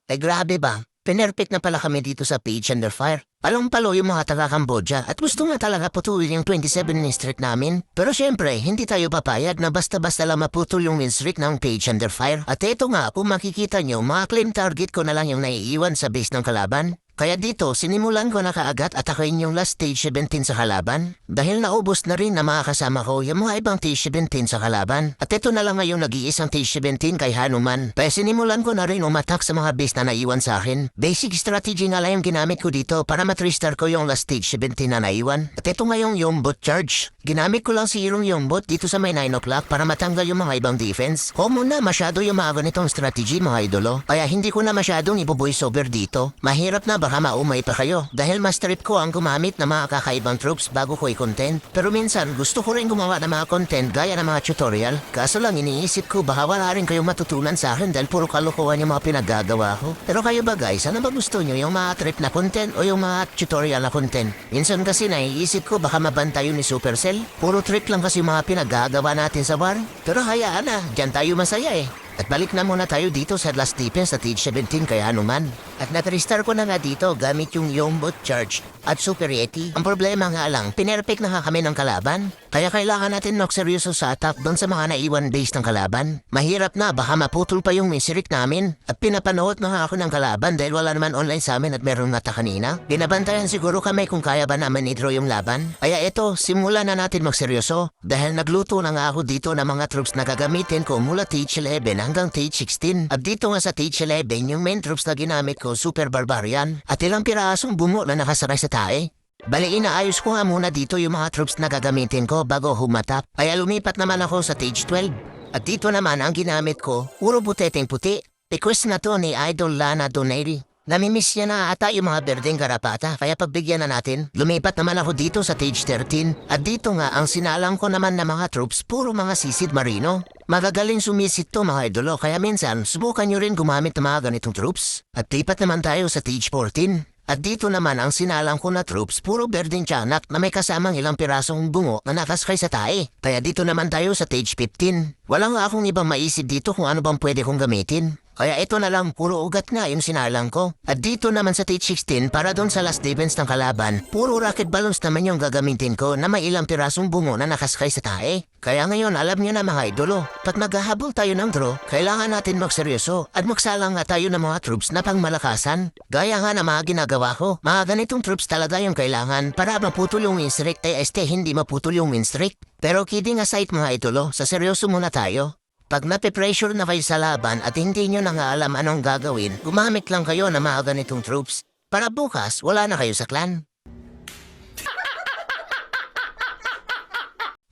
Ay grabe ba? Pinerfect na pala kami dito sa Page Under Fire. Palong-palo yung mga taga-Cambodia at gusto nga talaga putulin yung 27 win streak namin. Pero syempre, hindi tayo papayag na basta-basta lang maputol yung win streak ng Page Under Fire. At eto nga, kung makikita nyo, mga claim target ko na lang yung naiiwan sa base ng kalaban. Kaya dito, sinimulan ko na kaagad atakin yung last stage 17 sa kalaban. Dahil naubos na rin na mga kasama ko yung mga ibang stage 17 sa kalaban. At ito na lang ngayon nag-iisang stage 17 kay Hanuman. Kaya sinimulan ko na rin umatak sa mga base na naiwan sa akin. Basic strategy nga lang yung ginamit ko dito para matristar ko yung last stage 17 na naiwan. At ito ngayong Yombot charge. Ginamit ko lang si Irong Yombot dito sa may 9 o'clock para matanggal yung mga ibang defense. Common na masyado yung mga ganitong strategy mga idolo. Kaya hindi ko na masyadong ibo-voice over dito. Mahirap na baka maumay pa kayo. Dahil mas trip ko ang gumamit ng mga kakaibang troops bago ko i-content. Pero minsan gusto ko rin gumawa ng mga content gaya ng mga tutorial. Kaso lang iniisip ko baka wala rin kayong matutunan sa akin dahil puro kalokohan yung mga pinaggagawa ko. Pero kayo ba guys, ano ba gusto nyo? Yung mga trip na content o yung mga tutorial na content? Minsan kasi naiisip ko baka mabanta yun ni Supercell. Puro trip lang kasi mga pinaggagawa natin sa war. Pero hayaan na, dyan tayo masaya eh. At balik na muna tayo dito sa last defense at age 17 kay Hanuman. At na-restart ko na nga dito gamit yung Yombot Charge at Super Yeti. Ang problema nga lang, pinerfect na nga kami ng kalaban. Kaya kailangan natin seryoso sa attack doon sa mga naiwan base ng kalaban. Mahirap na, baka maputol pa yung misirik namin. At pinapanood na nga ako ng kalaban dahil wala naman online sa amin at meron nga ta kanina. Binabantayan siguro kami kung kaya ba naman i-draw yung laban. Kaya eto, simulan na natin magseryoso. Dahil nagluto na nga ako dito ng mga troops na gagamitin ko mula Stage 11 hanggang Stage 16. At dito nga sa Stage 11, yung main troops na ginamit ko, Super Barbarian. At ilang pirasong bungo na nakasaray sa tae. Bali, inaayos ko nga muna dito yung mga troops na gagamitin ko bago humatap. Kaya lumipat naman ako sa Stage 12. At dito naman ang ginamit ko, puro buteteng puti. Request na to ni Idol Lana Doneri. Namimiss niya na ata yung mga berdeng garapata, kaya pagbigyan na natin. Lumipat naman ako dito sa Stage 13. At dito nga, ang sinalang ko naman na mga troops, puro mga sisid marino. Magagaling sumisit to mga idolo, kaya minsan, subukan nyo rin gumamit ng mga ganitong troops. At lipat naman tayo sa Stage 14. At dito naman ang sinalang ko na troops, puro berdeng tiyanak na may kasamang ilang pirasong bungo na nakaskay sa tae. Kaya dito naman tayo sa Stage 15. Wala nga akong ibang maisip dito kung ano bang pwede kong gamitin. Kaya ito na lang, puro ugat nga yung sinalang ko. At dito naman sa Stage 16, para doon sa last defense ng kalaban, puro rocket balloons naman yung gagamitin ko na may ilang pirasong bungo na nakaskay sa tae. Kaya ngayon, alam niyo na mga idolo, pag maghahabol tayo ng draw, kailangan natin magseryoso at magsalang nga tayo ng mga troops na pangmalakasan. Gaya nga na mga ginagawa ko, mga ganitong troops talaga yung kailangan para maputol yung win streak, hindi maputol yung win streak. Pero kidding aside mga idolo, sa seryoso muna tayo. Pag nape-pressure na kayo sa laban at hindi nyo na nga alam anong gagawin, gumamit lang kayo ng mga ganitong troops. Para bukas, wala na kayo sa clan.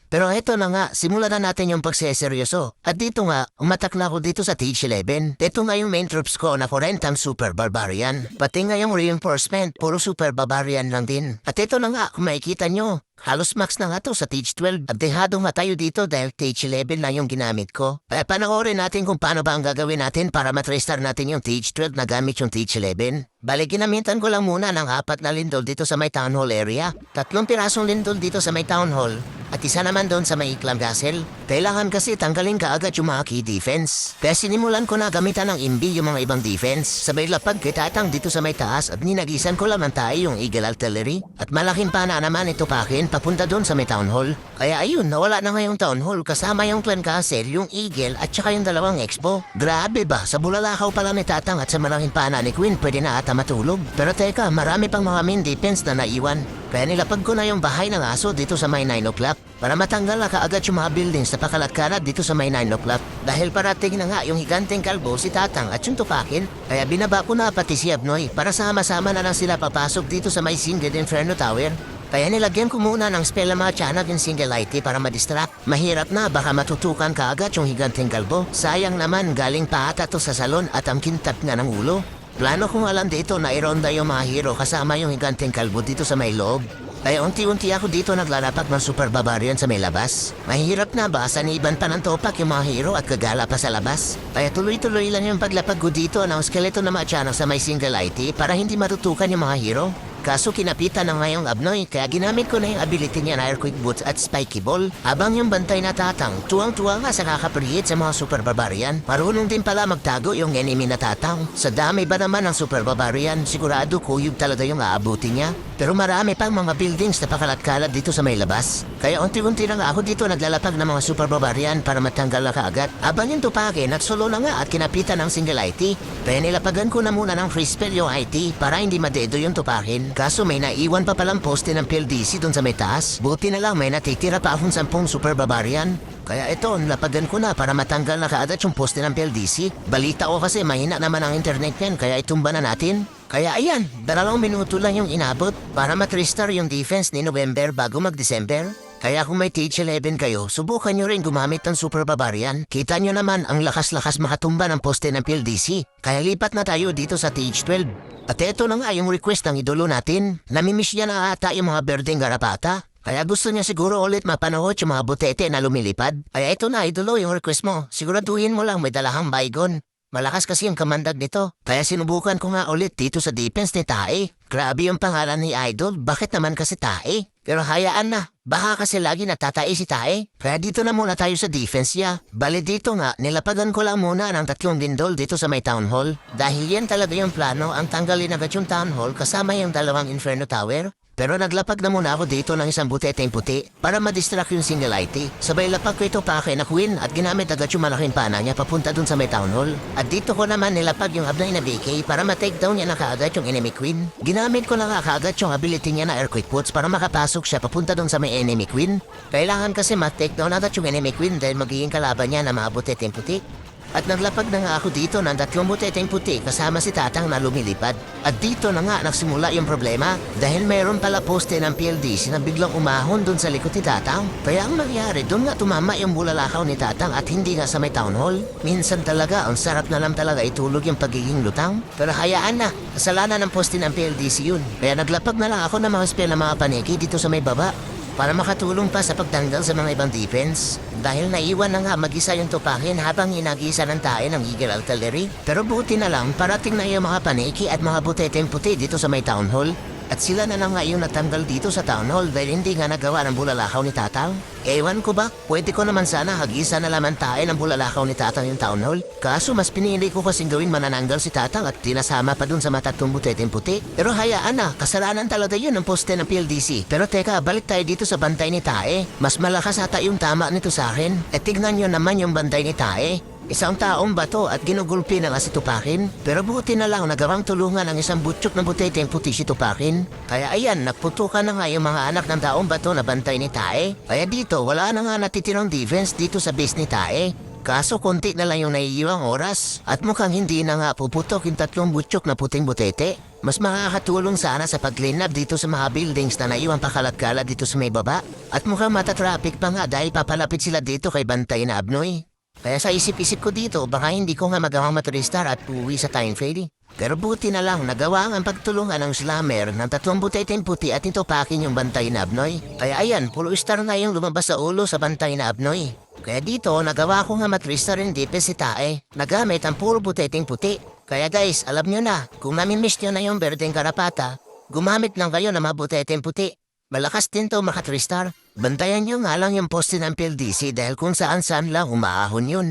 Pero eto na nga, simulan na natin yung pagseseryoso. At dito nga, umatak na ako dito sa Stage 11. Ito nga yung main troops ko na 40 Super Barbarian. Pati nga yung reinforcement, puro Super Barbarian lang din. At ito na nga, kung makikita nyo, halos max na nga to sa Stage 12. At dehado nga tayo dito dahil Stage 11 lang yung ginamit ko. Kaya panoorin natin kung paano ba ang gagawin natin para matrestar natin yung Stage 12 na gamit yung Stage 11. Bali, ginamitan ko lang muna ng 4 na lindol dito sa may town hall area. 3 pirasong lindol dito sa may town hall. At isa naman doon sa may Iklam Castle. Kailangan kasi tanggalin ka agad yung mga key defense. Kaya sinimulan ko na gamitan ng imbi yung mga ibang defense. Sabay lapag kitatang dito sa may taas at ninagisan ko lang tayo yung Eagle Artillery. At malaking pana naman ito pakin papunta doon sa may town hall. Kaya ayun, nawala na ngayong town hall kasama yung Clan Castle, yung Eagle at saka yung dalawang expo. Grabe ba, sa bulalakaw pala ni Tatang at sa malaking pana ni Queen pwede na ata matulog. Pero teka, marami pang mga main defense na naiwan. Kaya nilapag ko na yung bahay ng aso dito sa may 9 o'clock para matanggal na kaagad yung mga buildings na pakalat-kalat dito sa may 9 o'clock. Dahil parating na nga yung higanteng kalbo si Tatang at yung tupakin, kaya binaba ko na pati si Abnoy para sama-sama na lang sila papasok dito sa may Single Inferno Tower. Kaya nilagyan ko muna ng spell ang mga tiyanag yung Single IT para madistract. Mahirap na, baka matutukan kaagad yung higanteng kalbo. Sayang naman, galing pa ata to sa salon at ang kintat nga ng ulo. Plano kong alam dito na ironda yung mga hero kasama yung higanteng kalbo dito sa may loob. Kaya unti-unti ako dito naglalapak ng Super Barbarian sa may labas. Mahirap na ba, saniban pa ng topak yung mga hero at gagala pa sa labas. Kaya tuloy-tuloy lang yung paglapag ko dito ng skeleton na mga tiyanag sa may Single IT para hindi matutukan yung mga hero. Kaso kinapitan na ngayong Abnoy kaya ginamit ko na yung ability niya na Earthquake Boots at Spiky Ball. Habang yung bantay na Tatang, tuwang-tuwa nga sa kakaprihit sa mga Super Barbarian. Marunong din pala magtago yung enemy na Tatang. Sa dami ba naman ng Super Barbarian, sigurado kuyog talaga yung aabutin niya. Pero marami pang mga buildings na pakalat-kalat dito sa may labas. Kaya unti-unti na nga ako dito naglalapag ng mga Super Barbarian para matanggal na kaagad. Habang yung tupake, nagsolo na nga at kinapitan ng single IT. Kaya nilapagan ko na muna ng free spell yung IT para hindi madedo yung tupakin. Kaso may naiwan pa palang poste ng PLDC dun sa may taas. Buti na lang may natitira pa akong 10 Super Barbarian. Kaya ito, nilapagan ko na para matanggal na kaagad yung poste ng PLDC. Balita ko kasi mahina naman ang internet yan kaya itumba na natin. Kaya ayan, 2 minuto lang yung inabot para matristar yung defense ni November bago mag-December. Kaya kung may TH11 kayo, subukan nyo rin gumamit ng Super Barbarian. Kita nyo naman ang lakas-lakas makatumba ng poste ng PLDC. Kaya lipat na tayo dito sa TH12. At eto na nga yung request ng idolo natin. Namimiss niya na ata yung mga berdeng garapata. Kaya gusto niya siguro ulit mapanood yung mga butete na lumilipad. Kaya ito na idolo yung request mo. Siguraduhin mo lang may dalahang baygon. Malakas kasi yung kamandag nito. Kaya sinubukan ko nga ulit dito sa defense ni Tae. Grabe yung pangalan ni Idol. Bakit naman kasi Tae? Pero hayaan na. Baka kasi lagi natatae si Tae. Kaya dito na muna tayo sa defense niya. Bale dito nga, nilapagan ko lang muna ng 3 lindol dito sa may town hall. Dahil yan talaga yung plano ang tanggalin agad yung town hall kasama yung 2 Inferno Tower. Pero naglapag na muna ako dito ng 1 buteteng puti para madistract yung single IT. Sabay lapag ko ito pa kay na Queen at ginamit agad yung malaking pana niya papunta dun sa may town hall. At dito ko naman nilapag yung Abnoy na BK para ma-take down niya na kaagad yung enemy Queen. Ginamit ko na nga kaagad yung ability niya na Earthquake Boots para makapasok siya papunta dun sa may enemy Queen. Kailangan kasi ma-take down agad yung enemy Queen dahil magiging kalaban niya na mga buteteng puti. At naglapag na nga ako dito ng 3 buteteng puti kasama si Tatang na lumilipad. At dito na nga nagsimula yung problema dahil mayroon pala poste ng PLDC na biglang umahon dun sa likod ni Tatang. Kaya ang nangyari, dun nga tumama yung bulalakaw ni Tatang at hindi nga sa may town hall. Minsan talaga, ang sarap na lang talaga itulog yung pagiging lutang. Pero hayaan na, kasalanan ng poste ng PLDC yun. Kaya naglapag na lang ako ng mga spell ng mga paniki dito sa may baba para makatulong pa sa pagtanggal sa mga ibang defense. Dahil naiwan na nga mag-isa yung tupakin habang inagisa ng tae ng Eagle Artillery. Pero buti na lang parating na yung mga paniki at mga buteteng puti dito sa may town hall. At sila na nga yung natanggal dito sa town hall dahil hindi nga nagawa ng bulalakaw ni Tatang. Ewan ko ba, pwede ko naman sana hagisa na laman tayo ng bulalakaw ni Tatang yung town hall. Kaso mas pinili ko kasing gawin manananggal si Tatang at tinasama pa dun sa matatong buteteng puti. Pero hayaan na, kasalanan talaga yun ng poste ng PLDC. Pero teka, balik tayo dito sa bantay ni Tae. Mas malakas ata yung tama nito sa akin. At tignan nyo naman yung bantay ni Tae. Isang taong bato at ginugulpi na nga si Tupakin. Pero buti na lang nagawang tulungan ang isang butsyok na buteteng puti si Tupakin. Kaya ayan, nagputukan na nga yung mga anak ng taong bato na bantay ni Tae. Kaya dito, wala na nga natitirang defense dito sa base ni Tae. Kaso konti na lang yung naiiwang oras. At mukhang hindi na nga puputok yung 3 butsyok na puting butete. Mas makakatulong sana sa pag-clean up dito sa mga buildings na naiwang pakalat-kalat dito sa may baba. At mukhang matatraffic pa nga dahil papalapit sila dito kay bantay na Abnoy. Kaya sa isip-isip ko dito, baka hindi ko nga magawang maturistar at uuwi sa time fairy. Pero buti na lang, nagawa ang pagtulungan ng slammer ng 3 buteteng puti at itupakin yung bantay na Abnoy. Kaya ayan, puro star na yung lumabas sa ulo sa bantay na Abnoy. Kaya dito, nagawa ko nga maturistar rin defense si Tae. Nagamit ang puro buteteng puti. Kaya guys, alam nyo na, kung namimiss nyo na yung berdeng karapata, gumamit lang kayo ng mga buteteng puti. Malakas din to maka 3-star. Bantayan nyo nga lang yung poste ng PLDC dahil kung saan-saan lang umaahon yun.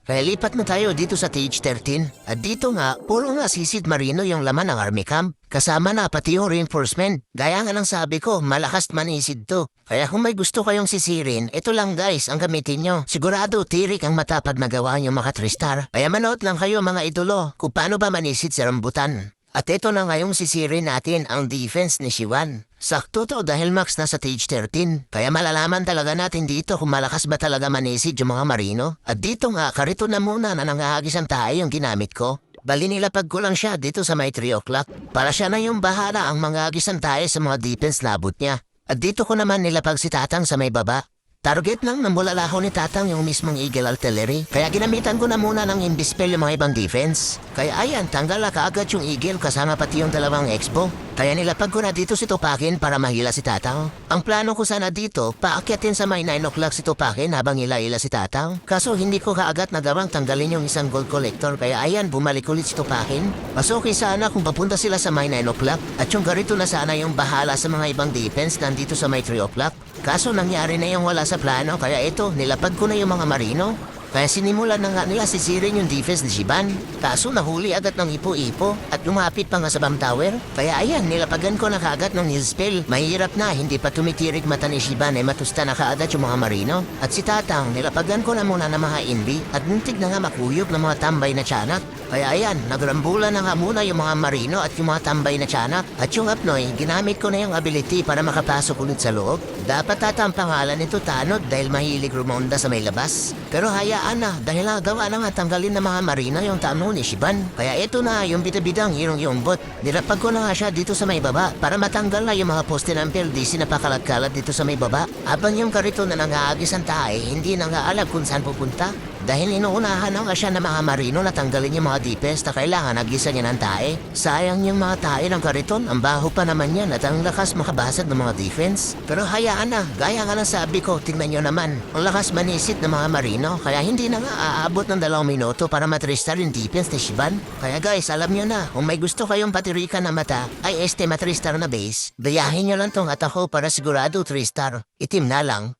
Kaya lipat na tayo dito sa TH13. At dito nga, puro nga sisid marino yung laman ng army camp. Kasama na pati yung reinforcement. Gaya nga ng sabi ko, malakas manisid to. Kaya kung may gusto kayong sisirin, ito lang guys ang gamitin nyo. Sigurado tirik ang matapad magawa yung maka 3-star. Kaya manood lang kayo mga idolo kung paano ba manisid sa rambutan. At ito na ngayong sisirin natin ang defense ni Shiwan. Sakto to dahil max na sa stage 13. Kaya malalaman talaga natin dito kung malakas ba talaga manisid yung mga marino. At dito nga, karito na muna na nangahagis ang tayo yung ginamit ko. Bali nilapag ko lang siya dito sa may 3 o'clock. Para siya na yung bahala ang mga agisan tayo sa mga defense labot niya. At dito ko naman nilapag si Tatang sa may baba. Target lang ng bulalaho ni Tatang yung mismong Eagle Artillery. Kaya ginamitan ko na muna ng Imbispel yung mga ibang defense. Kaya ayan, tanggal na kaagad yung Eagle kasama pati yung dalawang Expo. Kaya nilapag ko na dito si Tupakin para mahila si Tatang. Ang plano ko sana dito, paakyatin sa may 9 o'clock si Tupakin habang hila-hila si Tatang. Kaso hindi ko kaagad nagawang tanggalin yung isang gold collector. Kaya ayan, bumalik ulit si Tupakin. Mas okay sana kung papunta sila sa may 9 o'clock. At yung garito na sana yung bahala sa mga ibang defense nandito sa may 3 o'clock. Kaso nangyari na yung wala sa plano, kaya ito, nilapag ko na yung mga marino. Kaya sinimulan na nga nila sisirin yung defense ni Shiban. Kaso nahuli agad ng ipo-ipo at lumapit pa nga sa bomb tower. Kaya ayan, nilapagan ko na kaagad ng nilspell. Mahirap na, hindi pa tumitirik mata ni Shiban ay matusta na kaagad yung mga marino. At si Tatang, nilapagan ko na muna ng mga invi at muntik na nga makuyog ng mga tambay na tiyanak. Kaya ayan, nagrambulan na nga muna yung mga marino at yung mga tambay na tiyanak. At yung Apnoy, ginamit ko na yung ability para makapasok ulit sa loob. Dapat Tatang pangalan nito Tanod dahil mahilig rumonda sa may labas. Pero hayaan na, dahil nagawa na nga tanggalin ng mga marino yung tano ni Shiban. Kaya ito na yung bidabidang yung bot. Nilapag ko na nga siya dito sa may baba para matanggal na yung mga poste ng PLDC na pakalat-kalat dito sa may baba. Habang yung karito na nangaagis ang tae, hindi na nga alam kung saan pupunta. Dahil inuunahan na nga siya ng mga marino na tanggalin yung mga defense na kailangan nagisa niya ng tae. Sayang yung mga tae ng kariton, ang baho pa naman yan at ang lakas makabasag ng mga defense. Pero hayaan na, gaya nga ng sabi ko, tingnan nyo naman, ang lakas manisit ng mga marino, kaya hindi na nga aabot ng 2 minuto para matristar yung defense ni Shiban. Kaya guys, alam nyo na, kung may gusto kayong patirikan na mata, ay matristar na base, bayahin nyo lang tong at ako para sigurado 3-star. Itim na lang.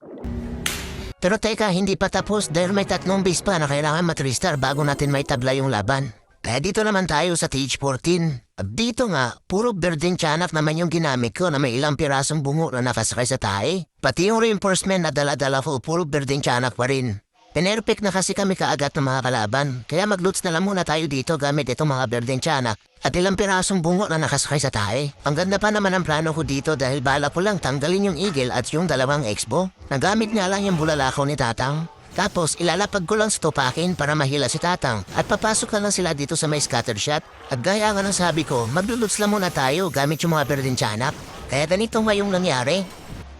Pero teka, hindi pa tapos dahil may 3 base pa na kailangan matristar bago natin may tabla yung laban. Kaya dito naman tayo sa Stage 14. At dito nga, puro berdeng tiyanak naman yung ginamit ko na may ilang pirasong bungo na nakasakay sa tae. Pati yung reinforcement na dala-dala ko, puro berdeng tiyanak pa rin. Pinerpek na kasi kami kaagat ng mga kalaban, kaya mag-loots na lang muna tayo dito gamit itong mga berdeng tiyanak at ilang pirasong bungo na nakasakay sa tae. Ang ganda pa naman ang plano ko dito dahil bala ko lang tanggalin yung Eagle at yung dalawang Expo. Nagamit nga lang yung bulalakaw ni Tatang. Tapos ilalapag ko lang sa Tupakin para mahila si Tatang at papasok na lang sila dito sa may scatter shot. At gaya nga ng sabi ko, mag-loots lang muna tayo gamit yung mga berdeng tiyanak. Kaya ganito nga yung nangyari.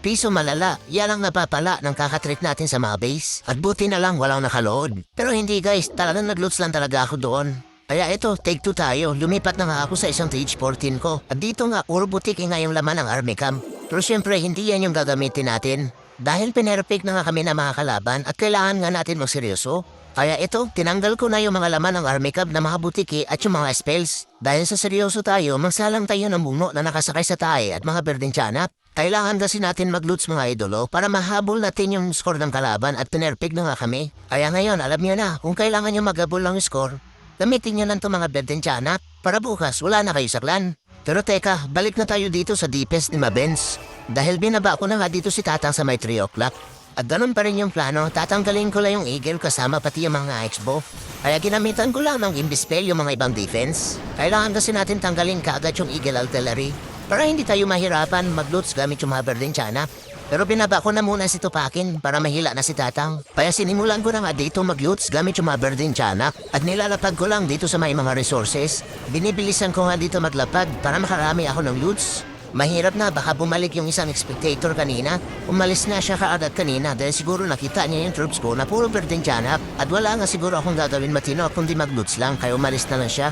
Piso malala, yan ang napapala ng kakatreat natin sa mga base. At buti na lang walang nakalood. Pero hindi guys, talagang nag-loots lang talaga ako doon. Kaya ito, take 2 tayo. Lumipat na nga ako sa isang Stage 14 ko. At dito nga, puro butiki nga yung laman ng army camp. Pero syempre, hindi yan yung gagamitin natin. Dahil pinerfect na nga kami na mga kalaban at kailangan nga natin magseryoso. Kaya ito, tinanggal ko na yung mga laman ng army camp na mga butiki at yung mga spells. Dahil sa seryoso tayo, magsalang tayo ng bungo na nakasakay sa tae at mga berdeng tiyanak. Kailangan kasi natin mag-loots mga idolo para mahabol natin yung score ng kalaban at pinerpeg na nga kami. Kaya ngayon, alam niyo na, kung kailangan nyo maghabol ng score, gamitin nyo lang itong mga berdeng tiyanak para bukas wala na kayo sa clan. Pero teka, balik na tayo dito sa defense ni Mabens. Dahil binaba ko na nga dito si Tatang sa may 3 o'clock. At ganun pa rin yung plano, tatanggalin ko lang yung Eagle kasama pati yung mga Expo. Kaya ginamitan ko lang ng Imbispel yung mga ibang defense. Kailangan kasi natin tanggalin kaagad yung Eagle Artillery para hindi tayo mahirapan mag-loots gamit yung mga berdeng tiyanak. Pero binaba ko na muna si Tupakin para mahila na si Tatang. Kaya sinimulan ko na nga dito mag-loots gamit yung mga berdeng tiyanak at nilalapag ko lang dito sa may mga resources. Binibilisan ko nga dito maglapag para makarami ako ng loots. Mahirap na, baka bumalik yung isang spectator kanina. Umalis na siya kaagad kanina dahil siguro nakita niya yung troops ko na puro berdeng tiyanak at wala nga siguro akong gagawin matino kundi mag-loots lang kaya umalis na lang siya.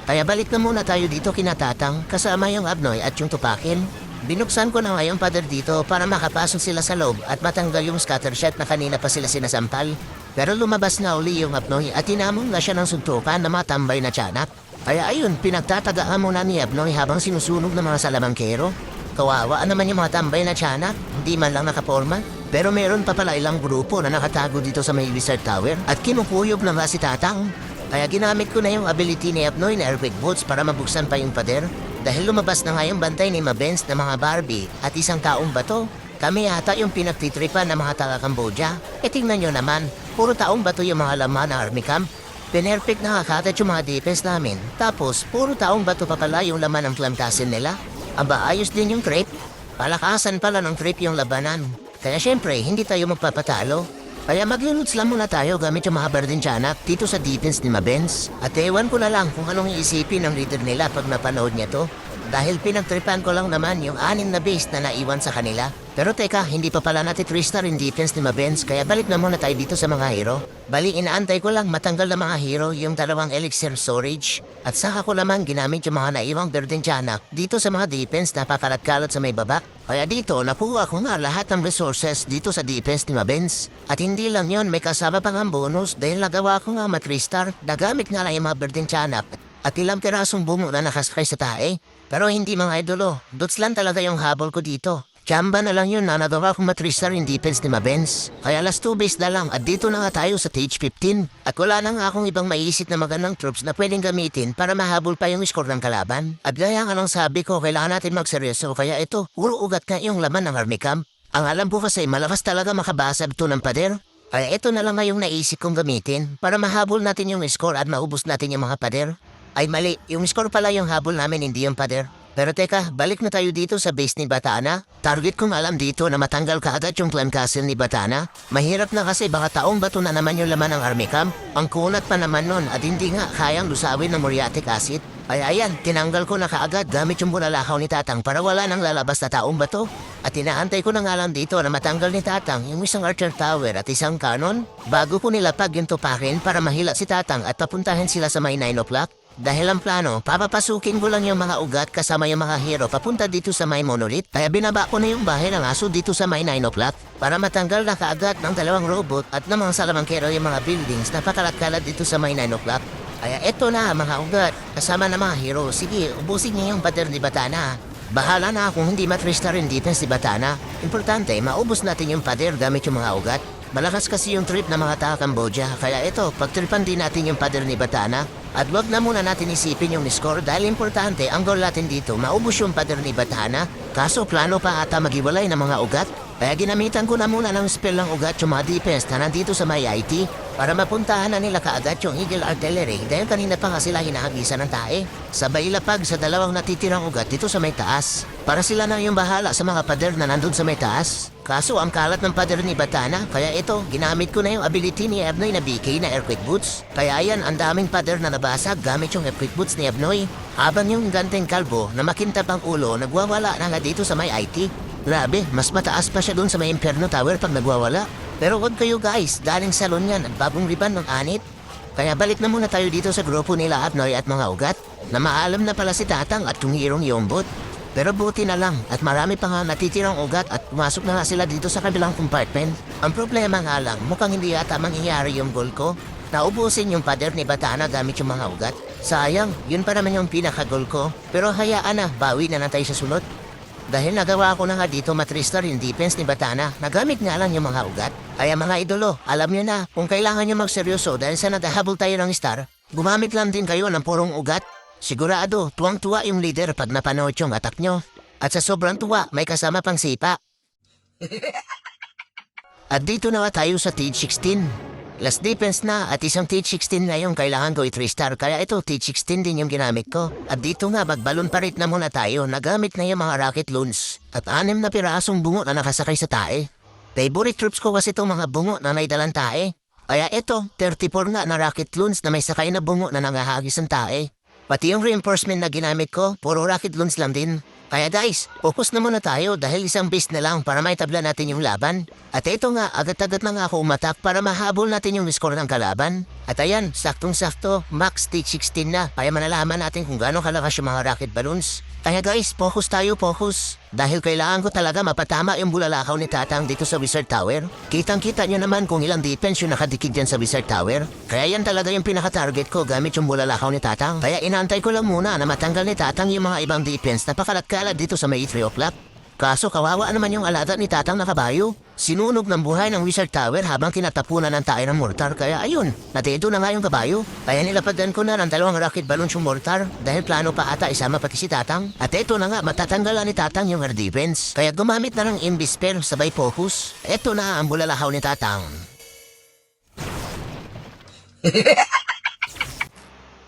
Kaya balik na muna tayo dito kina Tatang kasama yung Abnoy at yung Tupakin. Binuksan ko na nga yung pader dito para makapasok sila sa loob at matanggal yung scatter shot na kanina pa sila sinasampal. Pero lumabas na uli yung Abnoy at tinamon na siya ng suntukan na mga tambay na tiyanak. Kaya ayun, pinagtatagaan muna ni Abnoy habang sinusunog ng mga salamangkero. Kawawa naman yung mga tambay na tiyanak, hindi man lang nakaporma. Pero meron pa pala ilang grupo na nakatago dito sa may Wizard Tower at kinukuyob na nga si Tatang. Kaya ginamit ko na yung ability ni Abnoy na earthquake boots para mabuksan pa yung pader. Dahil lumabas na nga yung bantay ni Mabens na mga Barbie at isang taong bato. Kami yata yung pinagtitripan ng mga taga-Cambodia. E tingnan nyo naman, puro taong bato yung mga laman ng army camp. Pinerfect na kakatat yung mga defense namin. Tapos, puro taong bato pa pala yung laman ng clan castle nila. Aba, ayos din yung crepe. Palakasan pala ng crepe yung labanan. Kaya syempre, hindi tayo magpapatalo. Kaya mag-loots lang muna tayo gamit yung mga berdeng tiyanak dito sa defense ni Mabens. At ewan ko na lang kung anong iisipin ng leader nila pag napanood niya to. dahil pinagtripan ko lang naman yung 6 na base na naiwan sa kanila. Pero teka, hindi pa pala natin 3-star in defense ni Mabens, kaya balik na muna tayo dito sa mga hero. Bali, inaantay ko lang matanggal na mga hero yung 2 elixir storage. At saka ko naman ginamit yung mga naiwang Verdenciana dito sa mga defense na pakalat-kalat sa may baba. Kaya dito, nakuha ko nga lahat ng resources dito sa defense ni Mabens. At hindi lang yon, may kasama pang ang bonus dahil nagawa ko nga 3-star. Nagamit nga lang yung mga Verdenciana at ilang pirasong bungo na nakasakay sa tae. Pero hindi mga idolo, dots lang talaga yung habol ko dito. Chamba na lang yun na nagawa kong 3-star in defense ni Mabens. Kaya last 2 base na lang at dito na nga tayo sa stage 15. At wala na nga akong ibang maiisip na magandang troops na pwedeng gamitin para mahabol pa yung score ng kalaban. At gaya nga nung sabi ko, kailangan natin magseryoso kaya ito, puro ugat nga yung laman ng army camp. Ang alam ko kasi malakas talaga makabasag to ng pader. Kaya ito na lang nga yung naisip kong gamitin para mahabol natin yung score at maubos natin yung mga pader. Ay mali, yung score pala yung habol namin, hindi yung pader. Pero teka, balik na tayo dito sa base ni Batana. Target kong alam dito na matanggal kaagad yung clan castle ni Batana. Mahirap na kasi baka taong bato na naman yung laman ng army camp. Ang kunat pa naman nun at hindi nga kayang lusawin ng muriatic acid. Ay ayan, tinanggal ko na kaagad gamit yung bulalakaw ni Tatang para wala nang lalabas na taong bato. At inaantay ko na nga lang dito na matanggal ni Tatang yung isang archer tower at isang cannon bago ko nilapag yung tupakin para mahila si Tatang at papuntahin sila sa may 9 o'clock. Dahil ang plano, papapasukin ko lang yung mga ugat kasama yung mga hero papunta dito sa may monolith. Kaya binaba ko na yung bahay ng aso dito sa may 9 o'clock para matanggal na kaagad ng 2 robot at ng mga salamangkero yung mga buildings na pakalat-kalat dito sa may 9 o'clock. Kaya eto na mga ugat kasama ng mga hero. Sige, ubusin niyo yung pader ni Batana. Bahala na kung hindi 3-star in defense ni Batana. Importante, maubos natin yung pader gamit yung mga ugat. Malakas kasi yung trip ng mga taga-Cambodia, kaya ito, pagtripan din natin yung pader ni Batana. At wag na muna natin isipin yung score dahil importante, ang goal natin dito, maubos yung pader ni Batana. Kaso plano pa ata magiwalay ng mga ugat. Kaya ginamitan ko na muna ng spell ng ugat yung mga defense na nandito sa may IT para mapuntahan na nila kaagad yung Eagle Artillery dahil kanina pa nga sila hinahagisan ng tae. Sabay lapag sa 2 natitirang ugat dito sa may taas para sila na yung bahala sa mga pader na nandun sa may taas. Kaso ang kalat ng pader ni Batana, kaya ito, ginamit ko na yung ability ni Ebnoy na BK na Earthquake Boots. Kaya yan, ang daming pader na nabasag gamit yung Earthquake Boots ni Ebnoy. Habang yung ganteng kalbo na makintab ang ulo, nagwawala na nga dito sa may IT. Grabe, mas mataas pa siya dun sa may Inferno Tower pag nagwawala. Pero wag kayo guys, daling salon yan at bagong riban ng anit. Kaya balik na muna tayo dito sa grupo nila Abnoy at mga ugat na maalam na pala si Tatang at yung hirong Yombot. Pero buti na lang at marami pa nga natitirang ugat at pumasok na nga sila dito sa kabilang compartment. Ang problema nga lang, mukhang hindi yata mangyayari yung goal ko. Naubusin yung pader ni Batana gamit yung mga ugat. Sayang, yun pa naman yung pinaka-goal ko. Pero hayaan na, bawi na tayo sa sunod. Dahil nagawa ko na nga dito 3-star in defense ni Batana, nagamit nga lang yung mga ugat. Kaya mga idolo, alam nyo na, kung kailangan nyo magseryoso dahil sa nadahabol tayo ng star, gumamit lang din kayo ng purong ugat. Sigurado, tuwang-tuwa yung leader pag napanood yung attack nyo. At sa sobrang tuwa, may kasama pang sipa. At dito na nga tayo sa stage 16. Last defense na at isang T16 na yung kailangan ko i-3-star kaya ito T16 din yung ginamit ko. At dito nga magbalon parit na muna tayo, nagamit na yung mga rocket loons. At 6 na pirasong bungo na nakasakay sa tae. Favorite troops ko kasi itong mga bungo na may dalang tae. Kaya ito, 34 nga na rocket loons na may sakay na bungo na nangahagis ng tae. Pati yung reinforcement na ginamit ko, puro rocket loons lang din. Kaya guys, focus na muna tayo dahil isang base na lang para maitabla natin yung laban. At ito nga, agad-agad na nga ako umatak para mahabol natin yung score ng kalaban. At ayan, saktong-sakto, max stage 16 na. Kaya manalaman natin kung gaano kalakas yung mga rocket balloons. Kaya guys, focus tayo, focus. Dahil kailangan ko talaga mapatama yung bulalakaw ni Tatang dito sa Wizard Tower. Kitang-kita nyo naman kung ilang defense yung nakadikid dyan sa Wizard Tower. Kaya yan talaga yung pinaka-target ko gamit yung bulalakaw ni Tatang. Kaya inantay ko lang muna na matanggal ni Tatang yung mga ibang defense na pakalat-kalat dito sa may 3 o'clock. Kaso kawawa naman yung alaga ni Tatang na kabayo. Sinunog ng buhay ng Wizard Tower habang kinatapunan ng tayo ng mortar. Kaya ayun, natedo na nga yung kabayo. Kaya nilapagan ko na ng 2 rocket balloons yung mortar dahil plano pa ata isama pati si Tatang. At eto na nga, matatanggalan ni Tatang yung air defense. Kaya gumamit na ng imbis spell sabay focus. Eto na ang bulalakaw ni Tatang.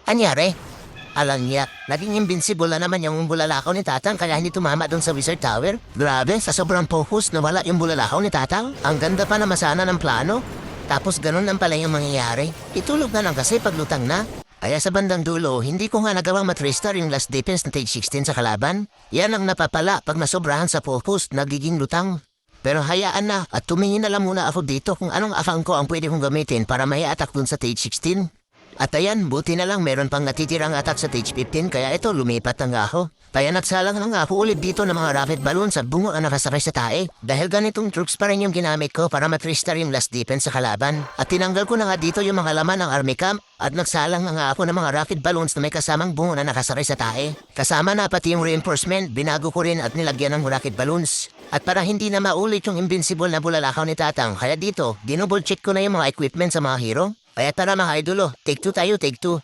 Anyari? Alam niya, naging invincible na naman yung bulalakaw ni Tatang kaya hindi tumama doon sa Wizard Tower. Grabe, sa sobrang focus nawala yung bulalakaw ni Tatang. Ang ganda pa na masana ng plano. Tapos ganun lang pala yung mangyayari. Itulog na lang kasi paglutang na. Kaya sa bandang dulo, hindi ko nga nagawang matrestar yung last defense na stage 16 sa kalaban. Yan ang napapala pag nasobrahan sa focus, nagiging lutang. Pero hayaan na at tumingin na lang muna ako dito kung anong akang ko ang pwede kong gamitin para may attack dun sa stage 16. At ayan, buti na lang meron pang natitirang attack sa stage 15 kaya ito lumipat na nga ako. Kaya nagsalang na nga ako ulit dito ng mga rocket balloons at bungo ang nakasakay sa tae. Dahil ganitong troops pa rin yung ginamit ko para matristar yung last defense sa kalaban. At tinanggal ko na nga dito yung mga laman ng army camp at nagsalang na nga ako ng mga rocket balloons na may kasamang bungo na nakasakay sa tae. Kasama na pati yung reinforcement, binago ko rin at nilagyan ng rocket balloons. At para hindi na maulit yung invincible na bulalakaw ni Tatang, kaya dito, dinouble check ko na yung mga equipment sa mga hero. Kaya tara mga idolo, take 2 tayo, take 2.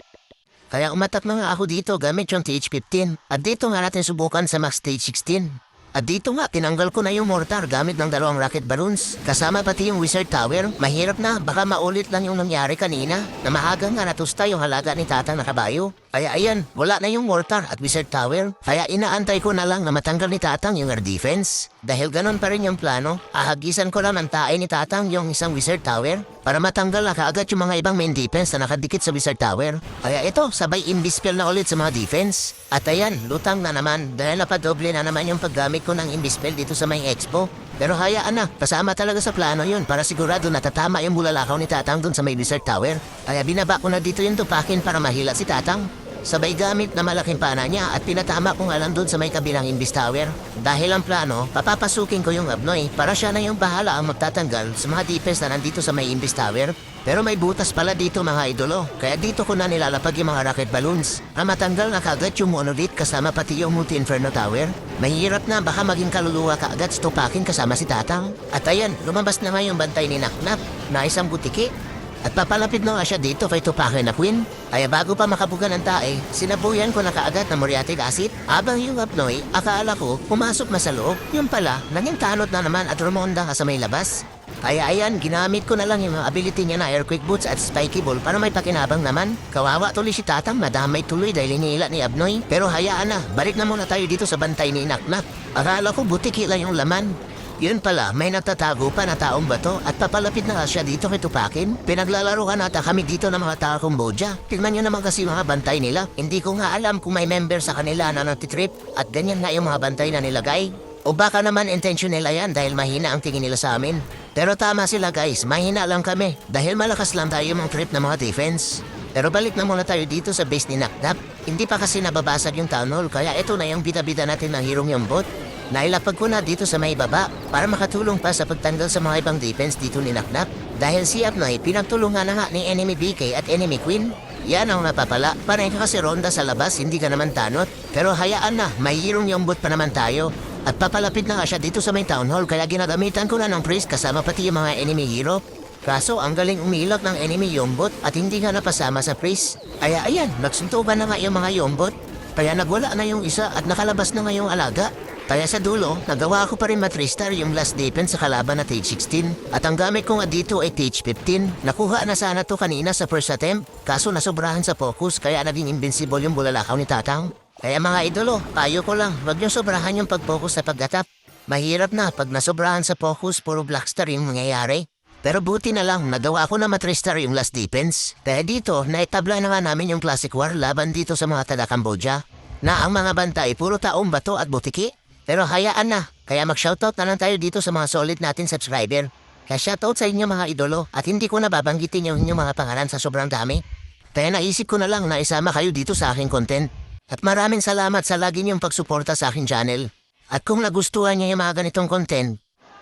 Kaya umatak na nga ako dito gamit yung TH-15 at dito nga natin subukan sa max stage 16. At dito nga, tinanggal ko na yung mortar gamit ng 2 rocket balloons. Kasama pati yung wizard tower. Mahirap na, baka maulit lang yung nangyari kanina. Na maaga nga natusta yung halaga ni Tatang na kabayo. Kaya ayan, wala na yung mortar at wizard tower. Kaya inaantay ko na lang na matanggal ni Tatang yung air defense. Dahil ganon pa rin yung plano, ahagisan ko lang ng tae ni Tatang yung isang wizard tower para matanggal na kaagad yung mga ibang main defense na nakadikit sa wizard tower. Kaya ito, sabay imbispel na ulit sa mga defense. At ayan, lutang na naman dahil napadoble na naman yung paggamit ko ng imbispel dito sa may expo. Pero hayaan na, kasama talaga sa plano yun para sigurado natatama yung bulalakaw ni Tatang dun sa may wizard tower. Kaya binaba ko na dito yung tupakin para mahila si Tatang. Sabay gamit na malaking pana niya at pinatama ko nga lang dun sa may kabilang imbis tower. Dahil ang plano, papapasukin ko yung Abnoy para siya na yung bahala ang magtatanggal sa mga defense na nandito sa may imbis tower. Pero may butas pala dito mga idolo, kaya dito ko na nilalapag yung mga rocket balloons. Ang matanggal na kagad yung monolith kasama pati yung multi-inferno tower. Mahirap na baka maging kaluluwa kaagad sa tupakin kasama si Tatang. At ayan, lumabas na nga yung bantay ni Naknap na isang butiki. At papalapit na nga siya dito kay tupakin na Queen. Kaya bago pa makabuga ng tae, sinabuyan ko na kaagad na muriatic acid. Habang yung Abnoy, akala ko pumasok na sa loob. Yung pala, naging tanot na naman at rumonda ka sa may labas. Kaya ayan, ginamit ko na lang yung mga ability niya na Airquake Boots at Spiky Ball para may pakinabang naman. Kawawa tuloy si Tatang, madamay tuloy dahil hinihila ni Abnoy. Pero hayaan na, balik na muna tayo dito sa bantay ni Naknak. Akala ko butiki lang yung laman. Yun pala, may natatago pa na taong bato at papalapit na nga siya dito kay Tupakin. Pinaglalaro ka nata kami dito ng mga tao Cambodia. Tignan nyo naman kasi mga bantay nila. Hindi ko nga alam kung may member sa kanila na natitrip at ganyan nga yung mga bantay na nilagay. O baka naman intention nila yan dahil mahina ang tingin nila sa amin. Pero tama sila guys, mahina lang kami dahil malakas lang tayo mga trip ng mga defense. Pero balik na muna tayo dito sa base ni Naknap. Hindi pa kasi nababasag yung town hall kaya ito na yung bida-bida natin ng Hirong Yambot. Nailapag ko na dito sa may baba para makatulong pa sa pagtanggal sa mga ibang defense dito ni Naknap. Dahil si Abnoy pinagtulungan na nga ni Enemy BK at Enemy Queen. Yan ang napapala, panay ka kasi ronda sa labas, hindi ka naman tanot. Pero hayaan na, may Hirong Yambot pa naman tayo. At papalapit na nga siya dito sa may town hall kaya ginagamitan ko na ng priest kasama pati yung mga enemy hero. Kaso ang galing umilak ng enemy yombot at hindi nga napasama sa priest. Kaya ayan, nagsuntukan na nga yung mga yombot. Kaya nagwala na yung isa at nakalabas na nga yung alaga. Kaya sa dulo, nagawa ko pa rin matristar yung last defense sa kalaban na Stage 16. At ang gamit ko nga dito ay Stage 15. Nakuha na sana to kanina sa first attempt. Kaso nasobrahan sa focus kaya naging invincible yung bulalakaw ni Tatang. Kaya mga idolo, payo ko lang, wag niyo sobrahan yung pag-focus sa pag-atap. Mahirap na pag nasobrahan sa focus, puro blackstar yung mangyayari. Pero buti na lang, nagawa ko na matristar yung last defense. Kaya dito, naitabla na nga namin yung Classic War laban dito sa mga taga-Cambodia. Na ang mga bantay, puro taong bato at butiki. Pero hayaan na, kaya mag-shoutout na lang tayo dito sa mga solid natin subscriber. Kaya shoutout sa inyo mga idolo at hindi ko na babanggitin yung inyong mga pangalan sa sobrang dami. Kaya naisip ko na lang na isama kayo dito sa aking content. At maraming salamat sa lagi niyong pagsuporta sa aking channel. At kung nagustuhan niyo yung mga ganitong content,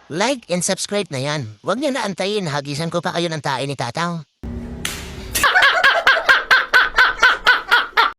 like and subscribe na yan. Huwag niyo na antayin, hagisan ko pa kayo ng tae ni Tatang.